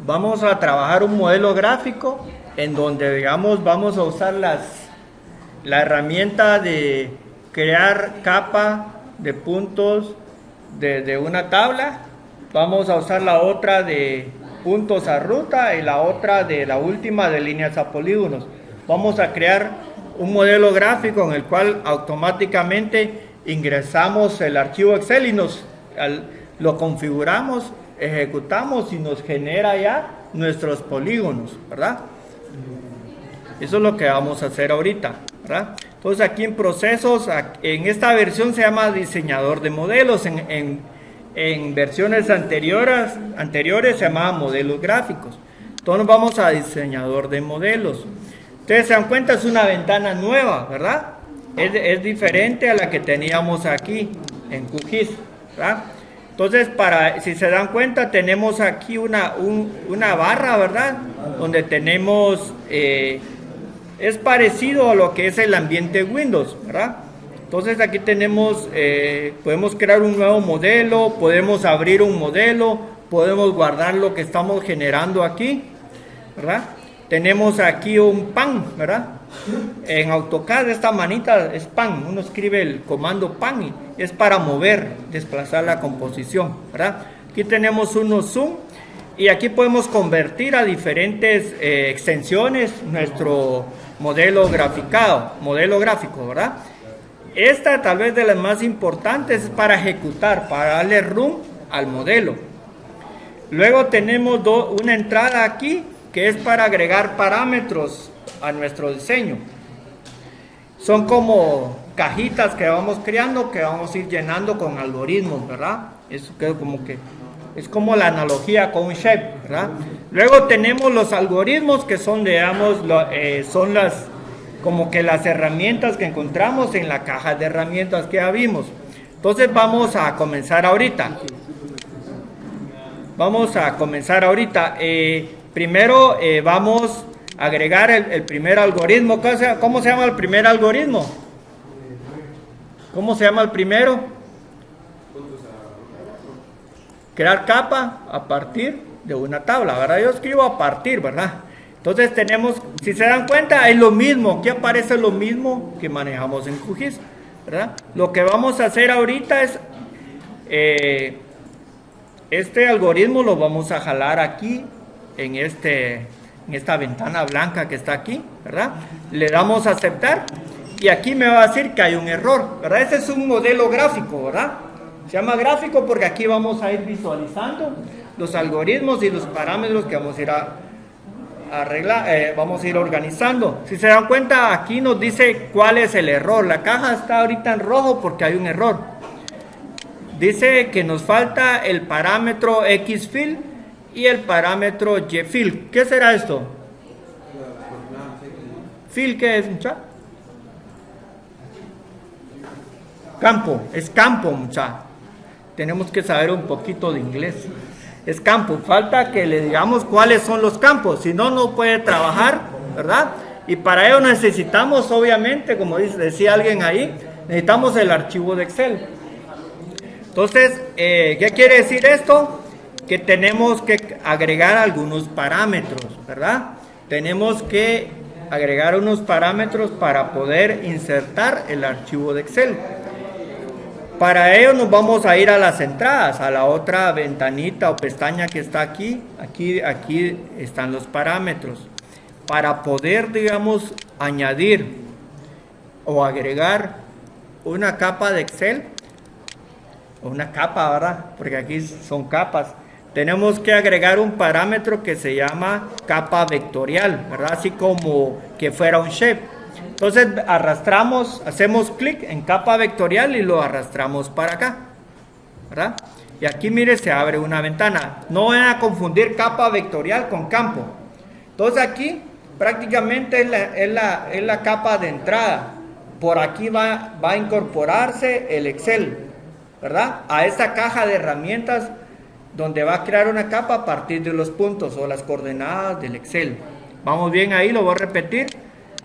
vamos a trabajar un modelo gráfico en donde, digamos, vamos a usar la herramienta de crear capa de puntos de una tabla. Vamos a usar la otra de puntos a ruta y la otra de la última de líneas a polígonos. Vamos a crear un modelo gráfico en el cual automáticamente ingresamos el archivo Excel y lo configuramos, ejecutamos y nos genera ya nuestros polígonos, ¿verdad? Eso es lo que vamos a hacer ahorita, ¿verdad? Entonces aquí en procesos, en esta versión se llama diseñador de modelos, en versiones anteriores se llamaba modelos gráficos. Entonces vamos a diseñador de modelos. Ustedes se dan cuenta, es una ventana nueva, ¿verdad? Es diferente a la que teníamos aquí en QGIS, ¿verdad? Entonces, si se dan cuenta, tenemos aquí una barra, ¿verdad? Donde tenemos, es parecido a lo que es el ambiente Windows, ¿verdad? Entonces aquí tenemos, podemos crear un nuevo modelo, podemos abrir un modelo, podemos guardar lo que estamos generando aquí, ¿verdad? Tenemos aquí un pan, ¿verdad? En AutoCAD esta manita es pan, uno escribe el comando pan y es para mover, desplazar la composición, ¿verdad? Aquí tenemos unos zoom y aquí podemos convertir a diferentes extensiones nuestro modelo gráfico, ¿verdad? Esta tal vez de las más importantes es para ejecutar, para darle run al modelo. Luego tenemos una entrada aquí que es para agregar parámetros a nuestro diseño. Son como cajitas que vamos creando, que vamos a ir llenando con algoritmos, ¿verdad? Eso es como la analogía con un shape, ¿verdad? Luego tenemos los algoritmos que son, digamos, son como que las herramientas que encontramos en la caja de herramientas que ya vimos. Entonces vamos a comenzar ahorita. Primero vamos a agregar el primer algoritmo. ¿Cómo se llama el primer algoritmo? ¿Cómo se llama el primero? Crear capa a partir de una tabla, ¿verdad? Yo escribo a partir, ¿verdad? Entonces tenemos, si se dan cuenta, es lo mismo. Aquí aparece lo mismo que manejamos en QGIS, ¿verdad? Lo que vamos a hacer ahorita es este algoritmo lo vamos a jalar aquí en esta ventana blanca que está aquí, ¿verdad? Le damos a aceptar y aquí me va a decir que hay un error, ¿verdad? Ese es un modelo gráfico, ¿verdad? Se llama gráfico porque aquí vamos a ir visualizando los algoritmos y los parámetros que vamos a ir vamos a ir organizando. Si se dan cuenta, aquí nos dice cuál es el error. La caja está ahorita en rojo porque hay un error. Dice que nos falta el parámetro xfill y el parámetro yfill. ¿Qué será esto? Fill, ¿qué es, muchacha? Campo, es campo, muchacha. Tenemos que saber un poquito de inglés. Es campo, falta que le digamos cuáles son los campos, si no, no puede trabajar, ¿verdad? Y para ello necesitamos, obviamente, como decía alguien ahí, necesitamos el archivo de Excel. Entonces, ¿qué quiere decir esto? Que tenemos que agregar algunos parámetros, ¿verdad? Tenemos que agregar unos parámetros para poder insertar el archivo de Excel. Para ello nos vamos a ir a las entradas, a la otra ventanita o pestaña que está aquí. Aquí están los parámetros. Para poder, digamos, añadir o agregar una capa de Excel, o una capa, ¿verdad? Porque aquí son capas. Tenemos que agregar un parámetro que se llama capa vectorial, ¿verdad? Así como que fuera un shape. Entonces arrastramos, hacemos clic en capa vectorial y lo arrastramos para acá, ¿verdad? Y aquí mire, se abre una ventana. No van a confundir capa vectorial con campo. Entonces aquí prácticamente es la capa de entrada. Por aquí va a incorporarse el Excel, ¿verdad? A esta caja de herramientas donde va a crear una capa a partir de los puntos o las coordenadas del Excel. Vamos bien ahí, lo voy a repetir.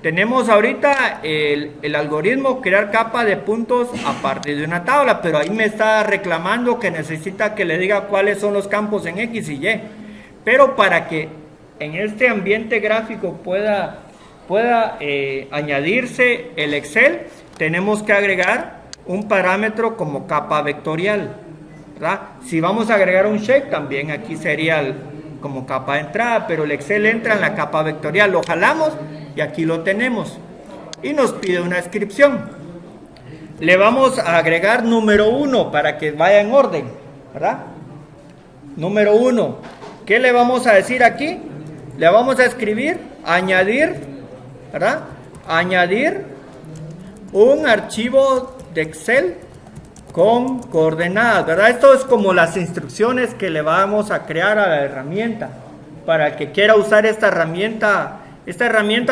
Tenemos ahorita el algoritmo crear capa de puntos a partir de una tabla, pero ahí me está reclamando que necesita que le diga cuáles son los campos en X y Y. Pero para que en este ambiente gráfico pueda añadirse el Excel, tenemos que agregar un parámetro como capa vectorial, ¿verdad? Si vamos a agregar un check, también aquí sería como capa de entrada, pero el Excel entra en la capa vectorial, lo jalamos y aquí lo tenemos. Y nos pide una descripción. Le vamos a agregar número 1 para que vaya en orden, ¿verdad? Número 1. ¿Qué le vamos a decir aquí? Le vamos a escribir, añadir, ¿verdad? Añadir un archivo de Excel con coordenadas, ¿verdad? Esto es como las instrucciones que le vamos a crear a la herramienta. Para el que quiera usar esta herramienta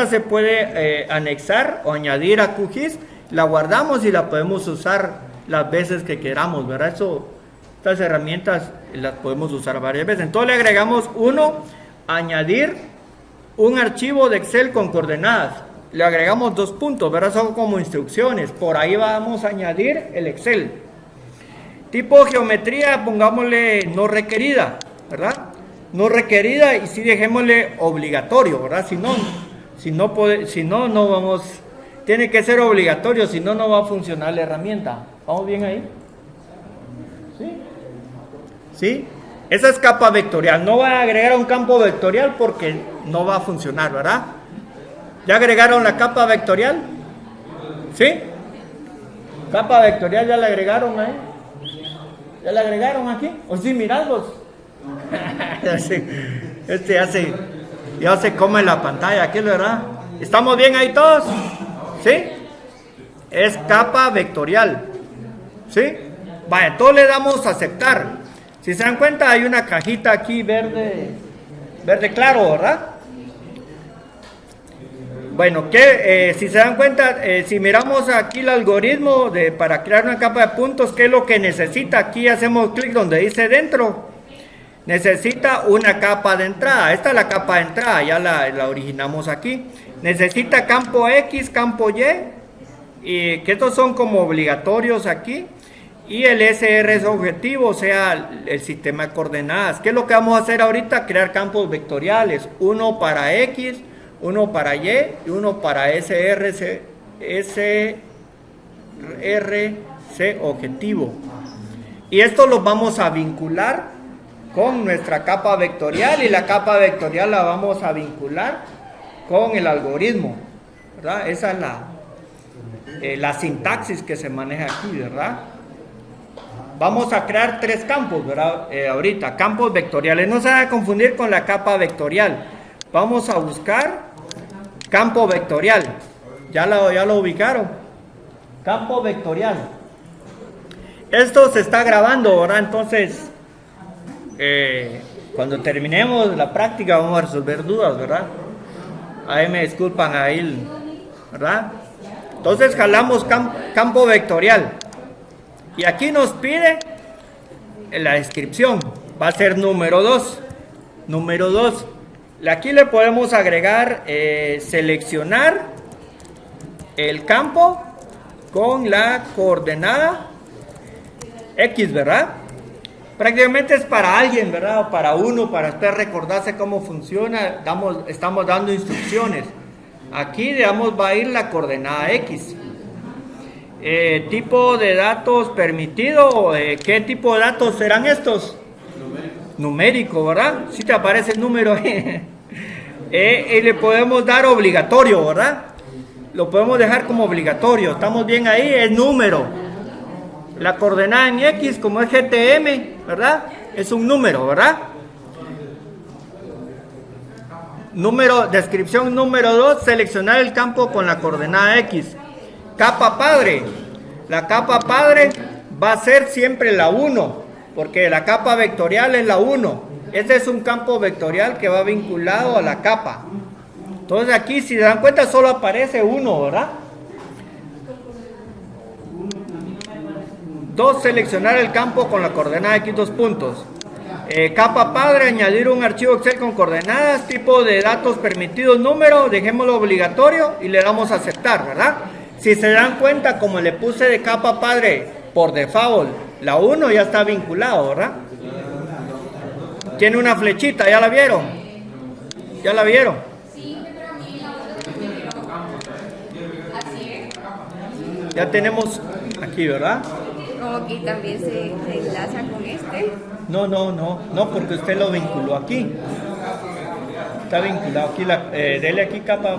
se puede anexar o añadir a QGIS, la guardamos y la podemos usar las veces que queramos, ¿verdad? Estas herramientas las podemos usar varias veces. Entonces le agregamos añadir un archivo de Excel con coordenadas. Le agregamos 2 puntos, ¿verdad? Son como instrucciones. Por ahí vamos a añadir el Excel. Tipo geometría, pongámosle no requerida, ¿verdad? No requerida y sí dejémosle obligatorio, ¿verdad? Si no, no vamos, tiene que ser obligatorio, si no, no va a funcionar la herramienta. ¿Vamos bien ahí? ¿Sí? ¿Sí? Esa es capa vectorial. No va a agregar un campo vectorial porque no va a funcionar, ¿verdad? ¿Ya agregaron la capa vectorial? ¿Sí? Capa vectorial ya la agregaron ahí. ¿Ya la agregaron aquí? ¿O sí, miradlos? Ya se come la pantalla aquí, ¿verdad? ¿Estamos bien ahí todos? ¿Sí? Es capa vectorial. ¿Sí? Vale, entonces le damos a aceptar. Si se dan cuenta, hay una cajita aquí verde claro, ¿verdad? Bueno, si se dan cuenta, si miramos aquí el algoritmo para crear una capa de puntos, ¿qué es lo que necesita? Aquí hacemos clic donde dice dentro. Necesita una capa de entrada. Esta es la capa de entrada, ya la originamos aquí. Necesita campo X, campo Y, que estos son como obligatorios aquí. Y el SR es objetivo, o sea, el sistema de coordenadas. ¿Qué es lo que vamos a hacer ahorita? Crear campos vectoriales. Uno para X, uno para Y y uno para SRC objetivo. Y esto los vamos a vincular con nuestra capa vectorial y la capa vectorial la vamos a vincular con el algoritmo, ¿verdad? Esa es la sintaxis que se maneja aquí, ¿verdad? Vamos a crear 3 campos, ¿verdad? Ahorita, campos vectoriales. No se va a confundir con la capa vectorial. Vamos a buscar campo vectorial. ¿Ya lo ubicaron? Campo vectorial. Esto se está grabando, ¿verdad? Entonces, cuando terminemos la práctica vamos a resolver dudas, ¿verdad? Ahí me disculpan ahí, ¿verdad? Entonces jalamos campo vectorial. Y aquí nos pide la descripción. Va a ser número 2. Número 2. Aquí le podemos agregar, seleccionar el campo con la coordenada X, ¿verdad? Prácticamente es para alguien, ¿verdad? O para uno, para usted recordarse cómo funciona. Estamos dando instrucciones. Aquí, digamos, va a ir la coordenada X. Tipo de datos permitido. ¿Qué tipo de datos serán estos? Numérico, ¿verdad? Si te aparece el número. Y le podemos dar obligatorio, ¿verdad? Lo podemos dejar como obligatorio. Estamos bien ahí, es número. La coordenada en X, como es GTM, ¿verdad? Es un número, ¿verdad? Descripción número 2, seleccionar el campo con la coordenada X. Capa padre. La capa padre va a ser siempre la 1, porque la capa vectorial es la 1. Este es un campo vectorial que va vinculado a la capa. Entonces aquí, si se dan cuenta, solo aparece 1, ¿verdad? 2, seleccionar el campo con la coordenada X, 2 puntos. Capa padre, añadir un archivo Excel con coordenadas, tipo de datos permitidos, número, dejémoslo obligatorio y le damos a aceptar, ¿verdad? Si se dan cuenta, como le puse de capa padre por default, la 1 ya está vinculado, ¿verdad? Tiene una flechita, ¿ya la vieron? ¿Ya la vieron? Ya tenemos aquí, ¿verdad? Como que también se enlaza con este. No, porque usted lo vinculó aquí. Está vinculado aquí, dele aquí capa.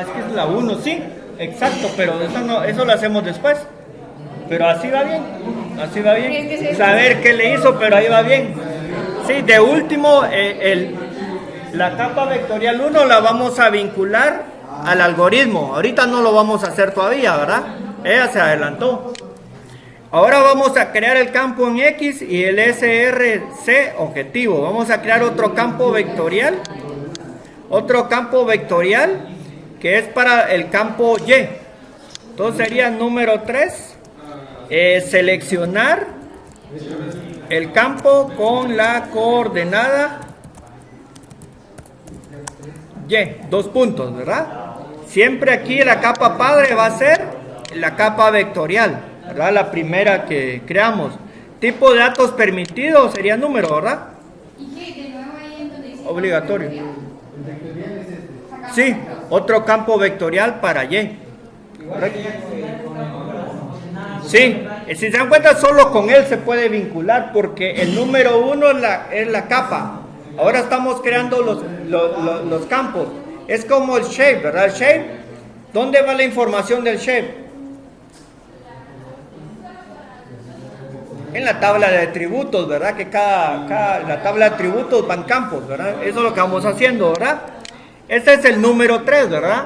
Es que es la 1, sí, exacto, pero eso lo hacemos después. Pero así va bien, Saber qué le hizo, pero ahí va bien. Sí, de último, la capa vectorial 1 la vamos a vincular al algoritmo. Ahorita no lo vamos a hacer todavía, ¿verdad? Ella se adelantó. Ahora vamos a crear el campo en X y el SRC objetivo. Vamos a crear otro campo vectorial. Otro campo vectorial que es para el campo Y. Entonces sería número 3. Seleccionar el campo con la coordenada Y. 2 puntos, ¿verdad? Siempre aquí la capa padre va a ser la capa vectorial, ¿verdad? La primera que creamos. Tipo de datos permitidos sería número, ¿verdad? Obligatorio. Sí, otro campo vectorial para Y. ¿Correcto? Sí, si se dan cuenta, solo con él se puede vincular porque el número 1 es la capa. Ahora estamos creando los campos. Es como el shape, ¿verdad? El shape, ¿dónde va la información del shape? En la tabla de atributos, ¿verdad? Que la tabla de atributos van campos, ¿verdad? Eso es lo que vamos haciendo, ¿verdad? Este es el número 3, ¿verdad?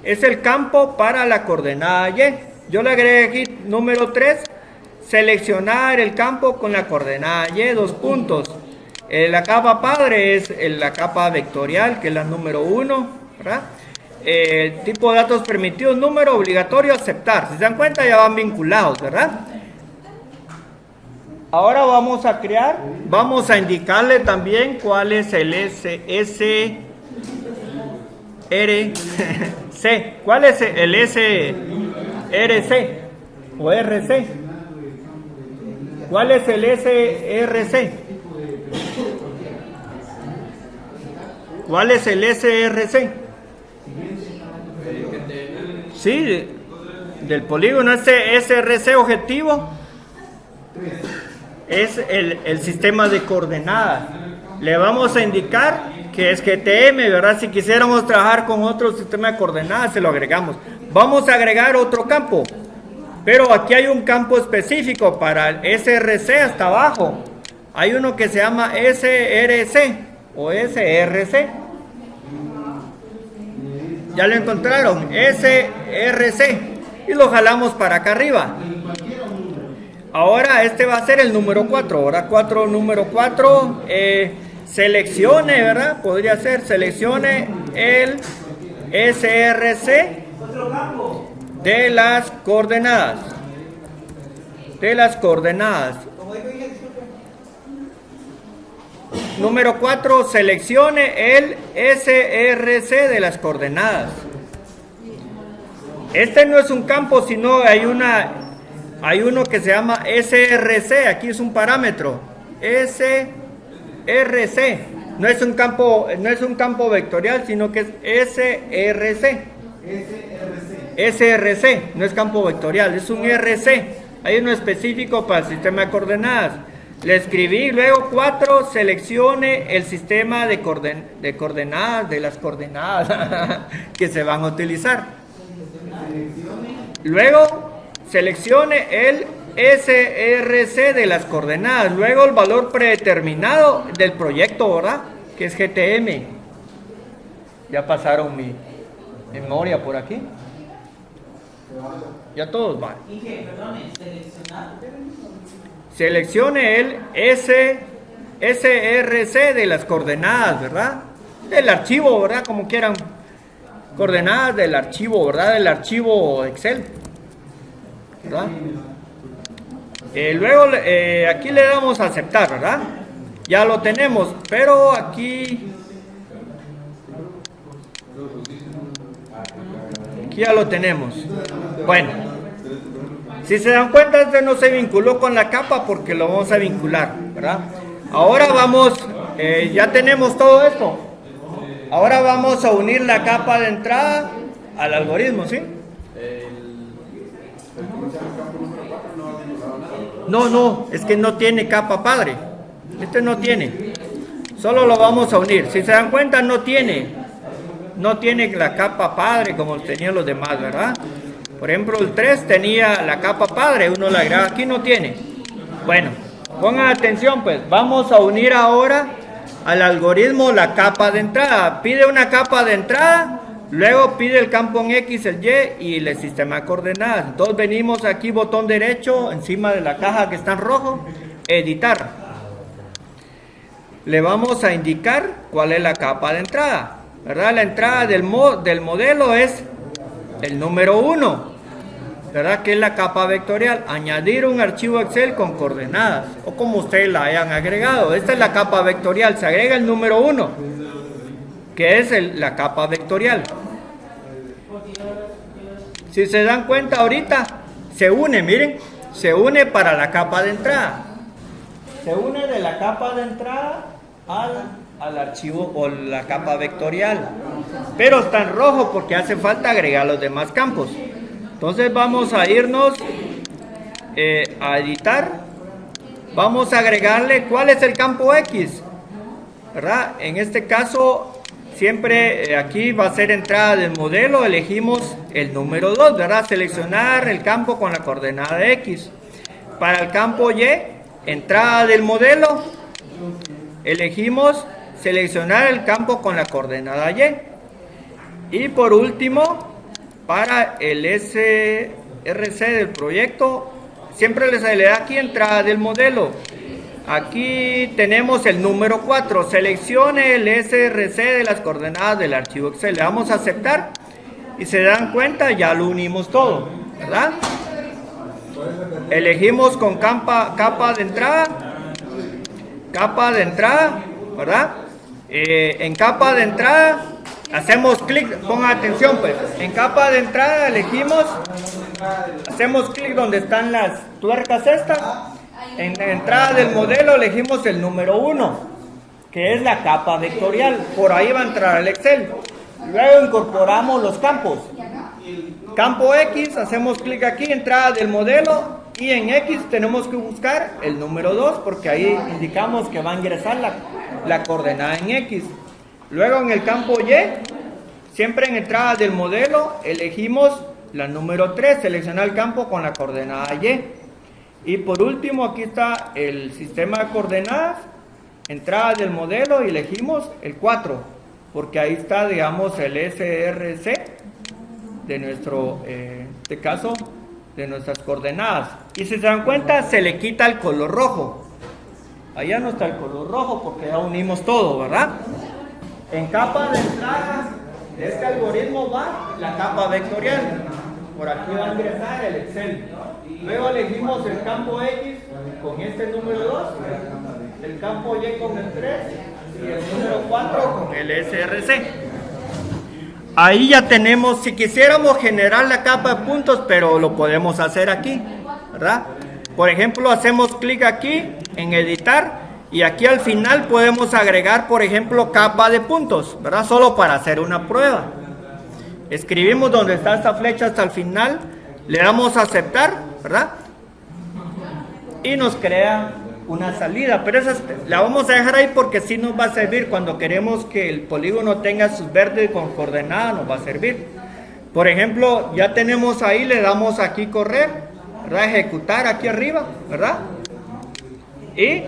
Es el campo para la coordenada Y. Yo le agregué aquí número 3, seleccionar el campo con la coordenada Y, 2 puntos. La capa padre es la capa vectorial, que es la número 1, ¿verdad? Tipo de datos permitidos, número obligatorio, aceptar. Si se dan cuenta, ya van vinculados, ¿verdad? Ahora vamos a indicarle también cuál es el SRC. ¿Cuál es el SRC o RC? ¿Cuál es el SRC? ¿Cuál es el SRC? Sí, del polígono. Este SRC objetivo es el sistema de coordenadas. Le vamos a indicar que es GTM, ¿verdad? Si quisiéramos trabajar con otro sistema de coordenadas, se lo agregamos. Vamos a agregar otro campo, pero aquí hay un campo específico para el SRC hasta abajo. Hay uno que se llama SRC o SRC. ¿Ya lo encontraron? SRC. Y lo jalamos para acá arriba. Ahora este va a ser el número 4. Ahora número 4. Seleccione, ¿verdad? Podría ser, seleccione el SRC de las coordenadas. Número 4, seleccione el SRC de las coordenadas. Este no es un campo, sino hay uno que se llama SRC. Aquí es un parámetro. SRC. No es un campo vectorial, sino que es SRC. SRC, no es campo vectorial, es un RC. Hay uno específico para el sistema de coordenadas. Le escribí, luego 4, seleccione el sistema de coordenadas, de las coordenadas que se van a utilizar. Luego, seleccione el SRC de las coordenadas, luego el valor predeterminado del proyecto, ¿verdad? Que es GTM. Ya pasaron mi memoria por aquí. Ya todos van. Seleccione el SRC de las coordenadas, ¿verdad? Del archivo, ¿verdad? Como quieran. Coordenadas del archivo, ¿verdad? Del archivo Excel, ¿verdad? Luego aquí le damos a aceptar, ¿verdad? Ya lo tenemos, pero aquí ya lo tenemos. Bueno, si se dan cuenta, este no se vinculó con la capa porque lo vamos a vincular, ¿verdad? Ahora vamos, ya tenemos todo esto. Ahora vamos a unir la capa de entrada al algoritmo, ¿sí? No, es que no tiene capa padre. Este no tiene. Solo lo vamos a unir. Si se dan cuenta, no tiene la capa padre como tenían los demás, ¿verdad? Por ejemplo, el 3 tenía la capa padre, uno la agrega, aquí no tiene. Bueno, pongan atención pues, vamos a unir ahora al algoritmo la capa de entrada. Pide una capa de entrada, luego pide el campo en X, el Y y el sistema de coordenadas. Entonces venimos aquí, botón derecho, encima de la caja que está en rojo, editar. Le vamos a indicar cuál es la capa de entrada, ¿verdad? La entrada del modelo es el número 1, ¿verdad? Que es la capa vectorial. Añadir un archivo Excel con coordenadas, o como ustedes la hayan agregado. Esta es la capa vectorial, se agrega el número 1, que es la capa vectorial. Si se dan cuenta ahorita, se une, miren, se une para la capa de entrada. Se une de la capa de entrada al archivo o la capa vectorial, pero está en rojo porque hace falta agregar los demás campos. Entonces vamos a irnos a editar, vamos a agregarle cuál es el campo X, ¿verdad? En este caso siempre aquí va a ser entrada del modelo, elegimos el número 2, ¿verdad? Seleccionar el campo con la coordenada de X. Para el campo Y, entrada del modelo, elegimos seleccionar el campo con la coordenada Y. Y por último, para el SRC del proyecto, siempre le da aquí entrada del modelo. Aquí tenemos el número 4, seleccione el SRC de las coordenadas del archivo Excel. Le damos a aceptar y se dan cuenta, ya lo unimos todo, ¿verdad? Elegimos con capa de entrada, ¿verdad? En capa de entrada hacemos clic, pongan atención pues, en capa de entrada elegimos, hacemos clic donde están las tuercas estas, en la entrada del modelo elegimos el número 1, que es la capa vectorial, por ahí va a entrar el Excel. Luego incorporamos los campos. Campo X, hacemos clic aquí, entrada del modelo, y en X tenemos que buscar el número 2 porque ahí indicamos que va a ingresar la coordenada en X. Luego en el campo Y, siempre en entrada del modelo, elegimos la número 3, seleccionar el campo con la coordenada Y. Y por último aquí está el sistema de coordenadas, entrada del modelo y elegimos el 4, porque ahí está, digamos, el SRC de nuestro, en este caso, de nuestras coordenadas. Y si se dan cuenta, se le quita el color rojo. Allá no está el color rojo porque ya unimos todo, ¿verdad? En capa de entrada de este algoritmo va la capa vectorial. Por aquí va a ingresar el Excel. Luego elegimos el campo X con este número 2, el campo Y con el 3 y el número 4 con el SRC. Ahí ya tenemos, si quisiéramos generar la capa de puntos, pero lo podemos hacer aquí, ¿verdad? Por ejemplo, hacemos clic aquí en editar y aquí al final podemos agregar, por ejemplo, capa de puntos, ¿verdad? Solo para hacer una prueba. Escribimos donde está esta flecha hasta el final, le damos a aceptar, ¿verdad? Y nos crea una salida, pero esa la vamos a dejar ahí porque sí nos va a servir cuando queremos que el polígono tenga sus verdes con coordenadas, nos va a servir. Por ejemplo, ya tenemos ahí, le damos aquí correr, ¿verdad? Ejecutar aquí arriba, ¿verdad? Y,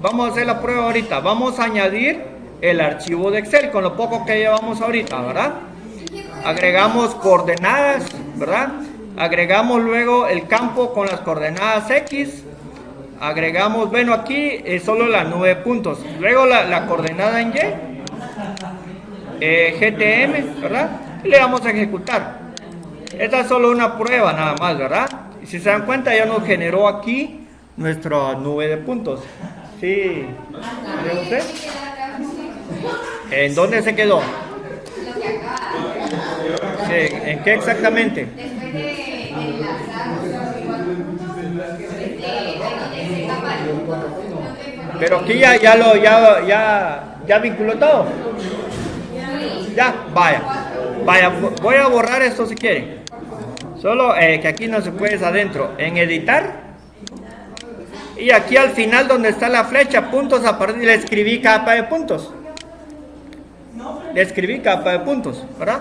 vamos a hacer la prueba ahorita, vamos a añadir el archivo de Excel con lo poco que llevamos ahorita, ¿verdad? Agregamos coordenadas, ¿verdad? Agregamos luego el campo con las coordenadas X, agregamos, bueno, aquí solo la 9 puntos, luego la coordenada en Y, GTM, ¿verdad? Y le damos a ejecutar. Esta es solo una prueba nada más, ¿verdad? Y si se dan cuenta ya nos generó aquí nuestra nube de puntos. ¿Sí? ¿Ve usted? ¿En dónde se quedó? Sí, ¿en qué exactamente? Pero aquí ya vinculó todo. Ya, vaya, voy a borrar esto si quieren. Solo que aquí no se puede, es adentro. En editar. Y aquí al final donde está la flecha, puntos a partir, le escribí capa de puntos. Le escribí capa de puntos, ¿verdad?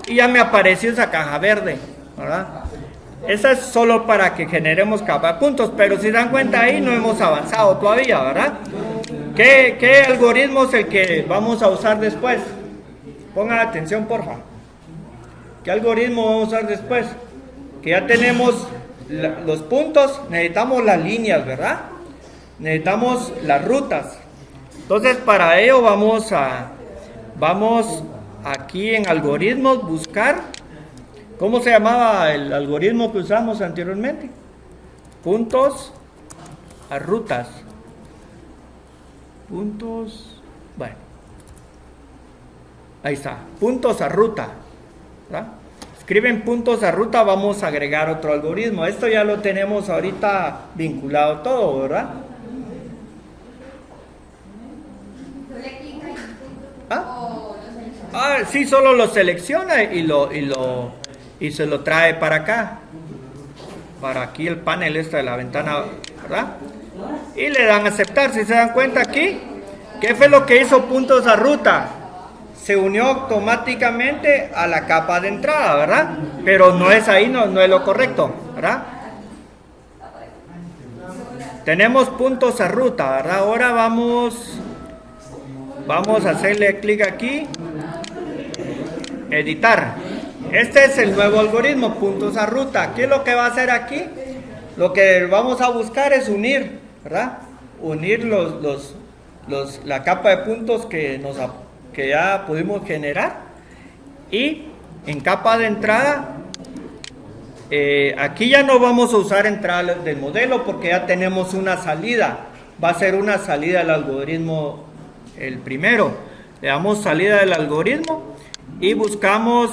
Y ya me apareció esa caja verde, ¿verdad? Esa es solo para que generemos capa de puntos, pero si dan cuenta ahí no hemos avanzado todavía, ¿verdad? ¿Qué algoritmo es el que vamos a usar después? Pongan atención, porfa. ¿Qué algoritmo vamos a usar después? Que ya tenemos los puntos, necesitamos las líneas, ¿verdad? Necesitamos las rutas. Entonces, para ello vamos aquí en algoritmos, buscar. ¿Cómo se llamaba el algoritmo que usamos anteriormente? Puntos a rutas. Puntos, bueno. Ahí está, puntos a ruta, ¿verdad? Escriben puntos a ruta, vamos a agregar otro algoritmo. Esto ya lo tenemos ahorita vinculado todo, ¿verdad? Sí, solo lo selecciona y se lo trae para acá. Para aquí el panel de la ventana, ¿verdad? Y le dan a aceptar. Si se dan cuenta aquí, ¿qué fue lo que hizo puntos a ruta? Se unió automáticamente a la capa de entrada, ¿verdad? Pero no es ahí, no es lo correcto, ¿verdad? Tenemos puntos a ruta, ¿verdad? Ahora vamos a hacerle clic aquí, editar. Este es el nuevo algoritmo, puntos a ruta. ¿Qué es lo que va a hacer aquí? Lo que vamos a buscar es unir, ¿verdad? Unir la capa de puntos que ya pudimos generar. Y en capa de entrada, aquí ya no vamos a usar entrada del modelo porque ya tenemos una salida. Va a ser una salida del algoritmo el primero. Le damos salida del algoritmo y buscamos,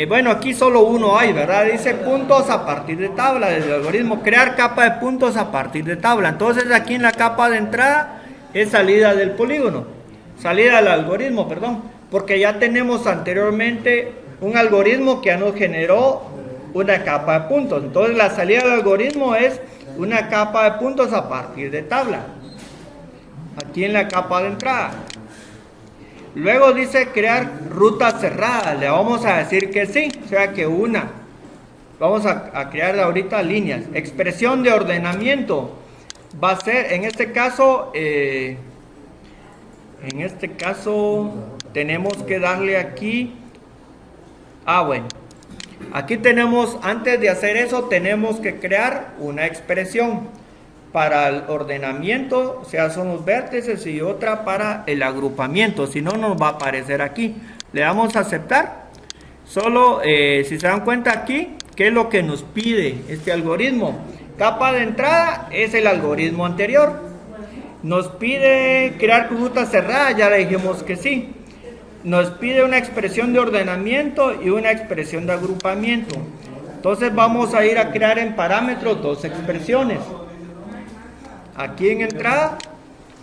bueno, aquí solo uno hay, ¿verdad? Dice puntos a partir de tabla del algoritmo, crear capa de puntos a partir de tabla. Entonces aquí en la capa de entrada es salida del polígono, salida del algoritmo, perdón, porque ya tenemos anteriormente un algoritmo que ya nos generó una capa de puntos. Entonces la salida del algoritmo es una capa de puntos a partir de tabla, aquí en la capa de entrada. Luego dice crear ruta cerrada, le vamos a decir que sí, o sea que vamos a crear ahorita líneas. Expresión de ordenamiento va a ser, en este caso tenemos que darle aquí, bueno, aquí tenemos, antes de hacer eso tenemos que crear una expresión para el ordenamiento, o sea, son los vértices, y otra para el agrupamiento, si no nos va a aparecer aquí. Le damos a aceptar. Solo, si se dan cuenta aquí, ¿qué es lo que nos pide este algoritmo? Capa de entrada es el algoritmo anterior. Nos pide crear ruta cerrada, ya le dijimos que sí. Nos pide una expresión de ordenamiento y una expresión de agrupamiento. Entonces vamos a ir a crear en parámetros dos expresiones. Aquí en entrada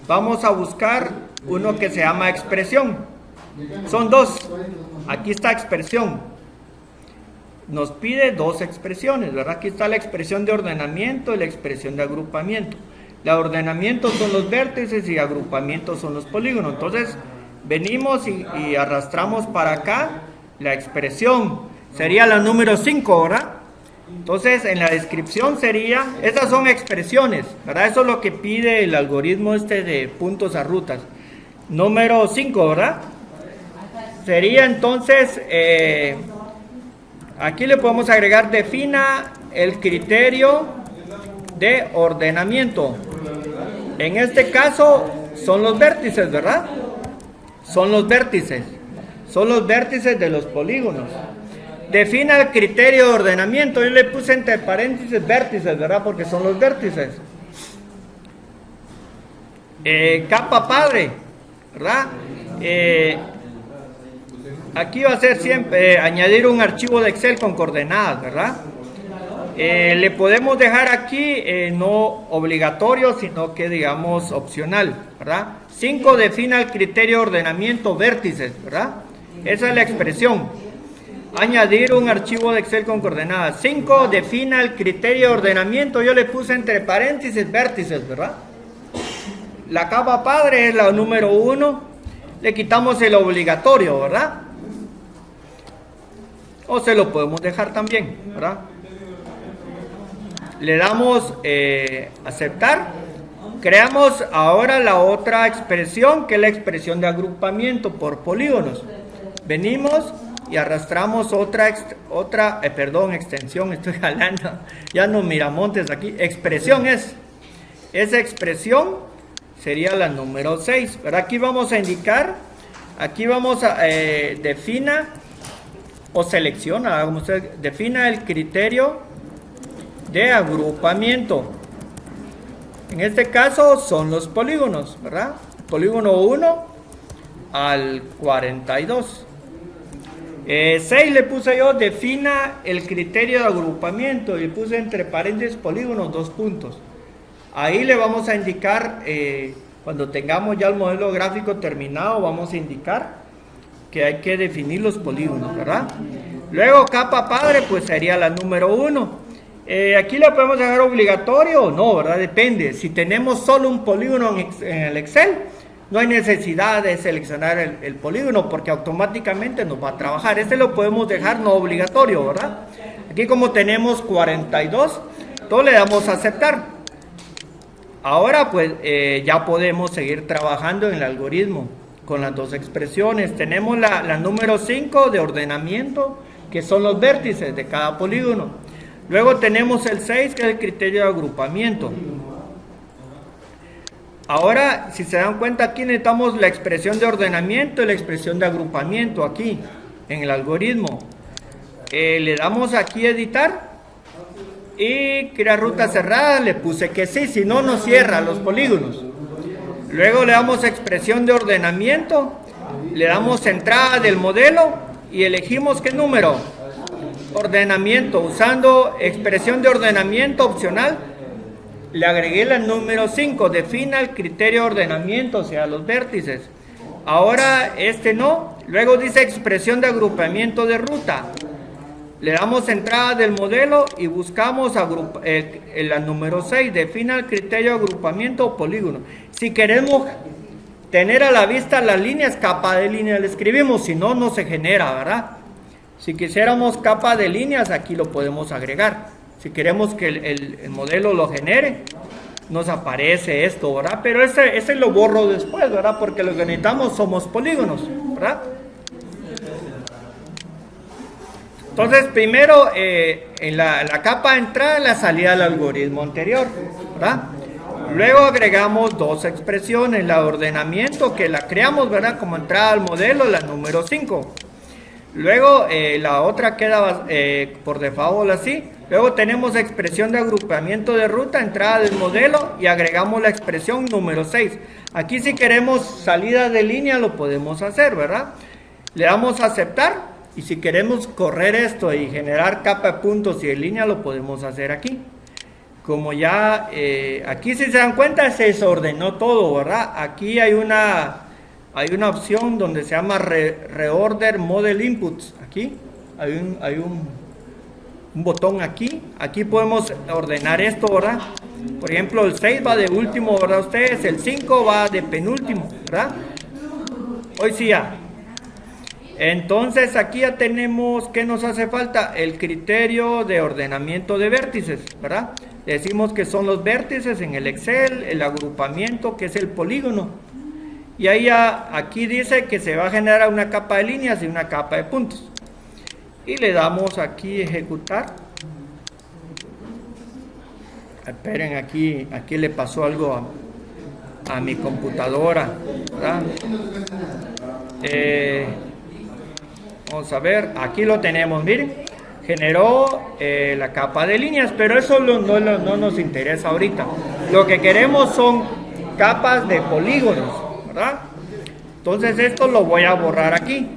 vamos a buscar uno que se llama expresión. Son dos. Aquí está expresión. Nos pide dos expresiones, ¿verdad? Aquí está la expresión de ordenamiento y la expresión de agrupamiento. La ordenamiento son los vértices y agrupamiento son los polígonos. Entonces venimos y arrastramos para acá la expresión. Sería la número 5, ¿verdad? Entonces, en la descripción sería, estas son expresiones, ¿verdad? Eso es lo que pide el algoritmo de puntos a rutas. Número 5, ¿verdad? Sería entonces, aquí le podemos agregar, defina el criterio de ordenamiento. En este caso, son los vértices, ¿verdad? Son los vértices de los polígonos. Defina el criterio de ordenamiento. Yo le puse entre paréntesis vértices, ¿verdad? Porque son los vértices. Capa padre, ¿verdad? Aquí va a ser siempre añadir un archivo de Excel con coordenadas, ¿verdad? Le podemos dejar aquí no obligatorio, sino que digamos opcional, ¿verdad? 5, defina el criterio de ordenamiento vértices, ¿verdad? Esa es la expresión. Añadir un archivo de Excel con coordenadas. 5, defina el criterio de ordenamiento. Yo le puse entre paréntesis vértices, ¿verdad? La capa padre es la número 1. Le quitamos el obligatorio, ¿verdad? O se lo podemos dejar también, ¿verdad? Le damos aceptar. Creamos ahora la otra expresión, que es la expresión de agrupamiento por polígonos. Venimos y arrastramos otra extensión, estoy jalando, ya no Miramontes aquí, expresión es. Esa expresión sería la número 6, pero aquí vamos a indicar, aquí vamos a defina o selecciona, defina el criterio de agrupamiento. En este caso son los polígonos, ¿verdad? Polígono 1 al 42. 6 le puse yo, defina el criterio de agrupamiento, y puse entre paréntesis polígonos 2 puntos. Ahí le vamos a indicar, cuando tengamos ya el modelo gráfico terminado, vamos a indicar que hay que definir los polígonos, ¿verdad? Luego capa padre, pues sería la número 1. Aquí le podemos dejar obligatorio o no, ¿verdad? Depende. Si tenemos solo un polígono en el Excel, no hay necesidad de seleccionar el polígono, porque automáticamente nos va a trabajar. Este lo podemos dejar no obligatorio, ¿verdad? Aquí como tenemos 42, entonces le damos a aceptar. Ahora pues ya podemos seguir trabajando en el algoritmo con las dos expresiones. Tenemos la número 5 de ordenamiento, que son los vértices de cada polígono. Luego tenemos el 6, que es el criterio de agrupamiento. Ahora, si se dan cuenta, aquí necesitamos la expresión de ordenamiento y la expresión de agrupamiento aquí, en el algoritmo. Le damos aquí editar y crear ruta cerrada, le puse que sí, si no, no cierra los polígonos. Luego le damos expresión de ordenamiento, le damos entrada del modelo y elegimos qué número. Ordenamiento, usando expresión de ordenamiento opcional, le agregué el número 5, defina el criterio de ordenamiento, o sea, los vértices. Ahora este no, luego dice expresión de agrupamiento de ruta. Le damos entrada del modelo y buscamos la número 6, defina el criterio de agrupamiento o polígono. Si queremos tener a la vista las líneas, capa de línea le escribimos, si no, no se genera, ¿verdad? Si quisiéramos capa de líneas, aquí lo podemos agregar. Si queremos que el modelo lo genere, nos aparece esto, ¿verdad? Pero ese lo borro después, ¿verdad? Porque lo que necesitamos somos polígonos, ¿verdad? Entonces, primero, en la capa de entrada, la salida del algoritmo anterior, ¿verdad? Luego agregamos dos expresiones, la de ordenamiento, que la creamos, ¿verdad? Como entrada al modelo, la número 5. Luego la otra queda por default así. Luego tenemos expresión de agrupamiento de ruta, entrada del modelo, y agregamos la expresión número 6. Aquí si queremos salida de línea lo podemos hacer, ¿verdad? Le damos a aceptar, y si queremos correr esto y generar capa de puntos y de línea lo podemos hacer aquí. Como ya aquí si se dan cuenta se desordenó todo, ¿verdad? Aquí hay una opción donde se llama Reorder Model Inputs. Aquí hay un botón aquí. Aquí podemos ordenar esto, ¿verdad? Por ejemplo, el 6 va de último, ¿verdad? Ustedes, el 5 va de penúltimo, ¿verdad? Hoy sí ya. Entonces aquí ya tenemos, ¿qué nos hace falta? El criterio de ordenamiento de vértices, ¿verdad? Decimos que son los vértices en el Excel, el agrupamiento, que es el polígono. Y ahí ya, aquí dice que se va a generar una capa de líneas y una capa de puntos. Y le damos aquí ejecutar. Esperen, aquí le pasó algo a mi computadora, ¿verdad? Vamos a ver, aquí lo tenemos, miren. Generó la capa de líneas, pero eso no nos interesa ahorita. Lo que queremos son capas de polígonos, ¿verdad? Entonces esto lo voy a borrar aquí.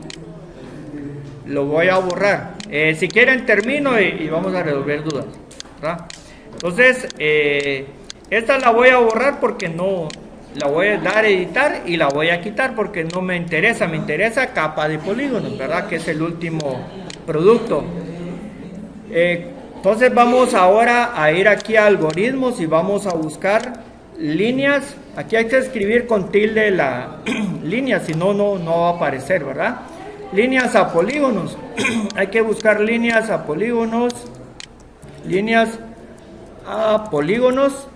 Lo voy a borrar. Si quieren termino y vamos a resolver dudas. ¿verdad? Entonces, esta la voy a borrar porque no, la voy a dar a editar y la voy a quitar porque no me interesa. Me interesa capa de polígonos, ¿verdad? Que es el último producto. Entonces vamos ahora a ir aquí a algoritmos y vamos a buscar líneas. Aquí hay que escribir con tilde la línea, si no, no va a aparecer, ¿verdad? Líneas a polígonos. Hay que buscar líneas a polígonos. Líneas a polígonos.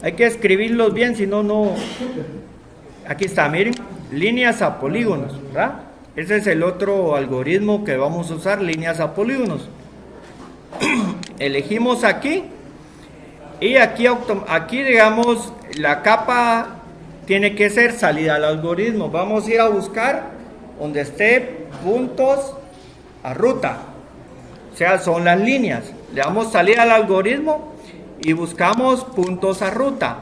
Hay que escribirlos bien, si no, no. Aquí está, miren. Líneas a polígonos, ¿verdad? Ese es el otro algoritmo que vamos a usar, líneas a polígonos. Elegimos aquí. Y aquí, digamos, la capa tiene que ser salida al algoritmo. Vamos a ir a buscar donde esté puntos a ruta. O sea, son las líneas. Le damos salida al algoritmo y buscamos puntos a ruta.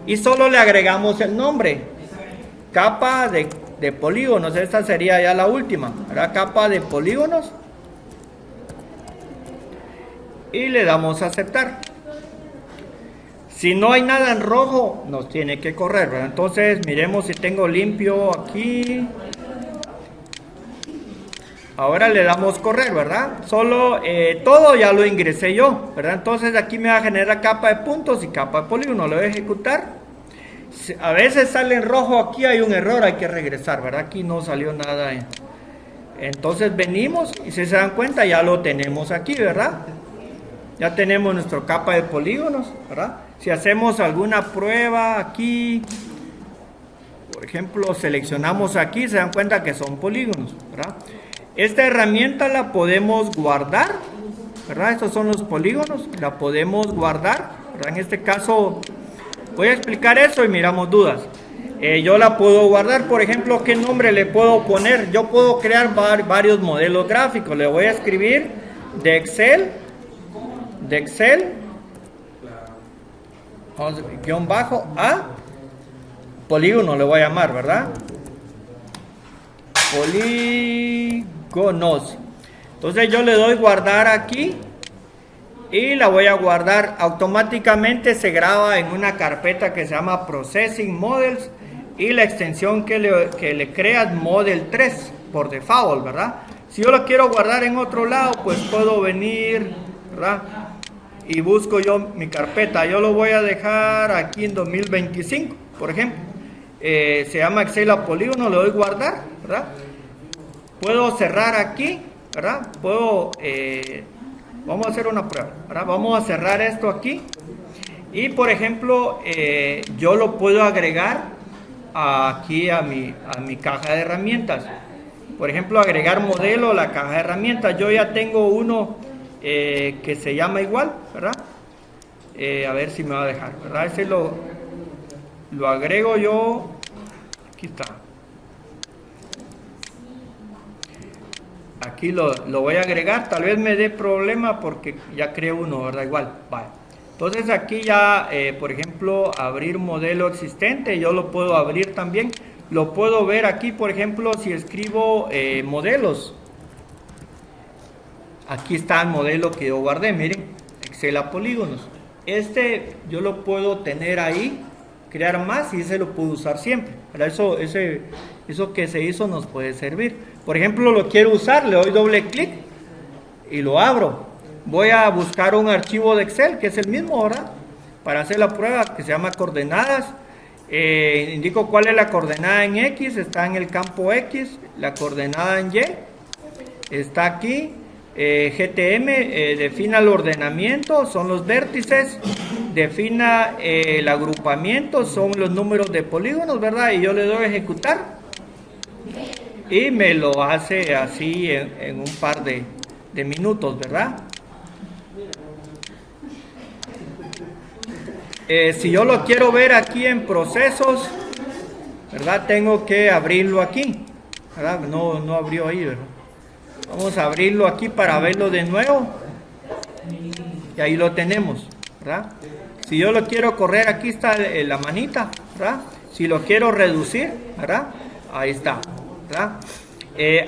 Y solo le agregamos el nombre. Capa de polígonos. Esta sería ya la última, ¿verdad? Capa de polígonos. Y le damos a aceptar. Si no hay nada en rojo, nos tiene que correr, ¿verdad? Entonces, miremos si tengo limpio aquí. Ahora le damos correr, ¿verdad? Solo todo ya lo ingresé yo, ¿verdad? Entonces aquí me va a generar capa de puntos y capa de polígono. Lo voy a ejecutar. A veces sale en rojo, aquí hay un error, hay que regresar, ¿verdad? Aquí no salió nada. Entonces venimos y si se dan cuenta ya lo tenemos aquí, ¿verdad? Ya tenemos nuestra capa de polígonos, ¿verdad? Si hacemos alguna prueba aquí, por ejemplo, seleccionamos aquí, se dan cuenta que son polígonos, ¿verdad? Esta herramienta la podemos guardar, ¿verdad? Estos son los polígonos, la podemos guardar, ¿verdad? En este caso, voy a explicar eso y miramos dudas. Yo la puedo guardar, por ejemplo, ¿qué nombre le puedo poner? Yo puedo crear varios modelos gráficos, le voy a escribir de Excel, guión bajo a polígono le voy a llamar, ¿verdad? Polígonos. Entonces yo le doy guardar aquí y la voy a guardar. Automáticamente se graba en una carpeta que se llama Processing Models y la extensión que le creas Model 3 por default, ¿verdad? Si yo lo quiero guardar en otro lado, pues puedo venir, ¿verdad? Y busco yo mi carpeta. Yo lo voy a dejar aquí en 2025, por ejemplo. Se llama Excel a polígono, le doy guardar, ¿verdad? Puedo cerrar aquí, ¿verdad? Vamos a hacer una prueba, ¿verdad? Vamos a cerrar esto aquí. Y por ejemplo, yo lo puedo agregar aquí a mi caja de herramientas. Por ejemplo, agregar modelo a la caja de herramientas. Yo ya tengo uno que se llama igual, ¿verdad? A ver si me va a dejar, ¿verdad? Ese lo agrego yo. Aquí está. Aquí lo voy a agregar. Tal vez me dé problema porque ya creé uno, ¿verdad? Igual, vale. Entonces aquí ya, por ejemplo, abrir modelo existente. Yo lo puedo abrir también. Lo puedo ver aquí, por ejemplo, si escribo modelos. Aquí está el modelo que yo guardé, miren, Excel a polígonos. Este yo lo puedo tener ahí, crear más y ese lo puedo usar siempre. Para eso que se hizo nos puede servir. Por ejemplo, lo quiero usar, le doy doble clic y lo abro. Voy a buscar un archivo de Excel que es el mismo, ¿verdad? Para hacer la prueba que se llama coordenadas. Indico cuál es la coordenada en X, está en el campo X, la coordenada en Y está aquí. GTM, defina el ordenamiento, son los vértices, defina el agrupamiento, son los números de polígonos, ¿verdad? Y yo le doy a ejecutar y me lo hace así en un par de minutos, ¿verdad? Si yo lo quiero ver aquí en procesos, ¿verdad? Tengo que abrirlo aquí, ¿verdad? No abrió ahí, ¿verdad? Vamos a abrirlo aquí para verlo de nuevo. Y ahí lo tenemos, ¿verdad? Si yo lo quiero correr, aquí está la manita, ¿verdad? Si lo quiero reducir, ¿verdad? Ahí está, ¿verdad?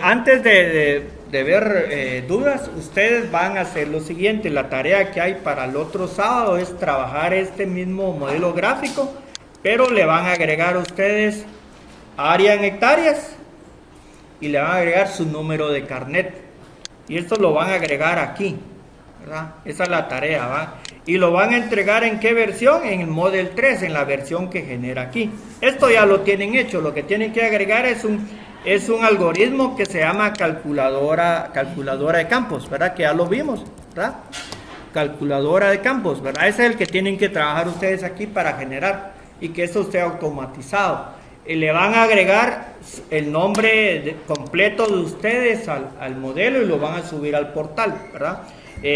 Antes de ver dudas, ustedes van a hacer lo siguiente. La tarea que hay para el otro sábado es trabajar este mismo modelo gráfico, pero le van a agregar a ustedes área en hectáreas y le van a agregar su número de carnet. Y esto lo van a agregar aquí, ¿verdad? Esa es la tarea, ¿va? Y lo van a entregar ¿en qué versión? En el Model 3, en la versión que genera aquí. Esto ya lo tienen hecho. Lo que tienen que agregar es un algoritmo que se llama calculadora de campos, ¿verdad? Que ya lo vimos, ¿verdad? Calculadora de campos, ¿verdad? Ese es el que tienen que trabajar ustedes aquí para generar y que esto esté automatizado. Le van a agregar el nombre completo de ustedes al modelo y lo van a subir al portal, ¿verdad?